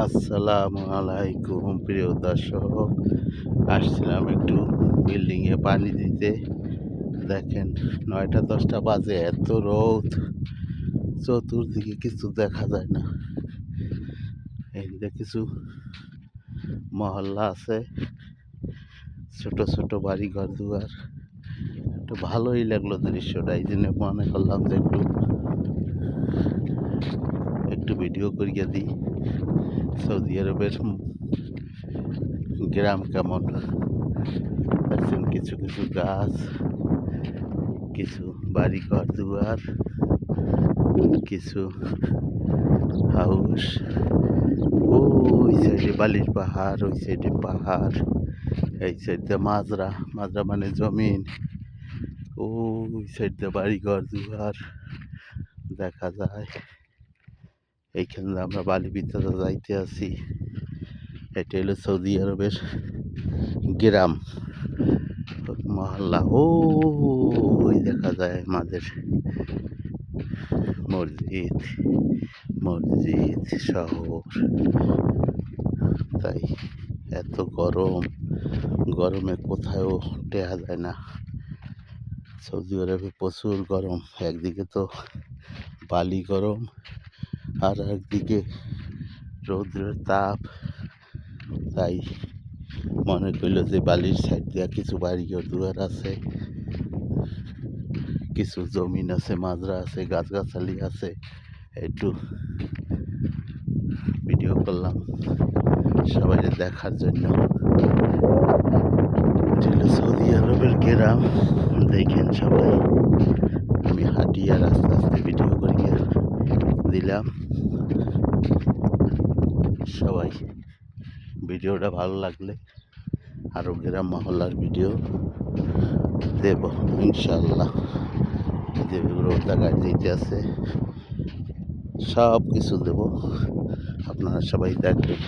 আসসালামু আলাইকুম প্রিয় দর্শক, আসছিলাম একটু বিল্ডিংয়ে পানি দিতে। দেখেন 9টা 10টা বাজে, এত রোদ, চতুর্দিকে কিছু দেখা যায় না। এইদিকে কিছু মহল্লা আছে, ছোট ছোট বাড়ি ঘর দুয়ার। একটু ভালোই লাগলো দৃশ্যটা, এই জন্য মনে করলাম যে একটু ভিডিও করিয়ে দিই। সৌদি আরবের গ্রাম কেমন দেখছেন, কিছু কিছু গাছ, কিছু বাড়ি ঘর দুয়ার, কিছু হাউস। ওই সাইডে বালির পাহাড়, ওই সাইডে পাহাড়, এই সাইডে মাজরা, মাজরা মানে জমিন। ওই সাইডে বাড়ি ঘর দুয়ার দেখা যায়। এইখানে আমরা বালি বিদ্যাতে যাইতে আছি। এটা হলো সৌদি আরবের গ্রাম মহল্লা। ওই দেখা যায় আমাদের মসজিদ, মসজিদ শহর। তাই এত গরম, গরমে কোথাও টেহা যায় না। সৌদি আরবে প্রচুর গরম, একদিকে তো বালি গরম আর একদিকে রৌদ্রের তাপ। তাই মনে করল যে বালির সাইড দিয়ে কিছু বাড়িঘর দুয়ার আছে, কিছু জমিন আছে, মাজরা আছে, গাছগাছালি আছে, একটু ভিডিও করলাম সবাই দেখার জন্য। সৌদি আরবের গ্রাম দেখেন সবাই। আমি হাঁটিয়ে আস্তে আস্তে ভিডিও করিয়ে দিলাম। সবাই ভিডিওটা ভালো লাগলে আরও গ্রাম মহল্লার ভিডিও দেব ইনশাল্লাহ। যেগুলো জায়গায় দিতে আছে সব কিছু দেব, আপনারা সবাই দেখবেন।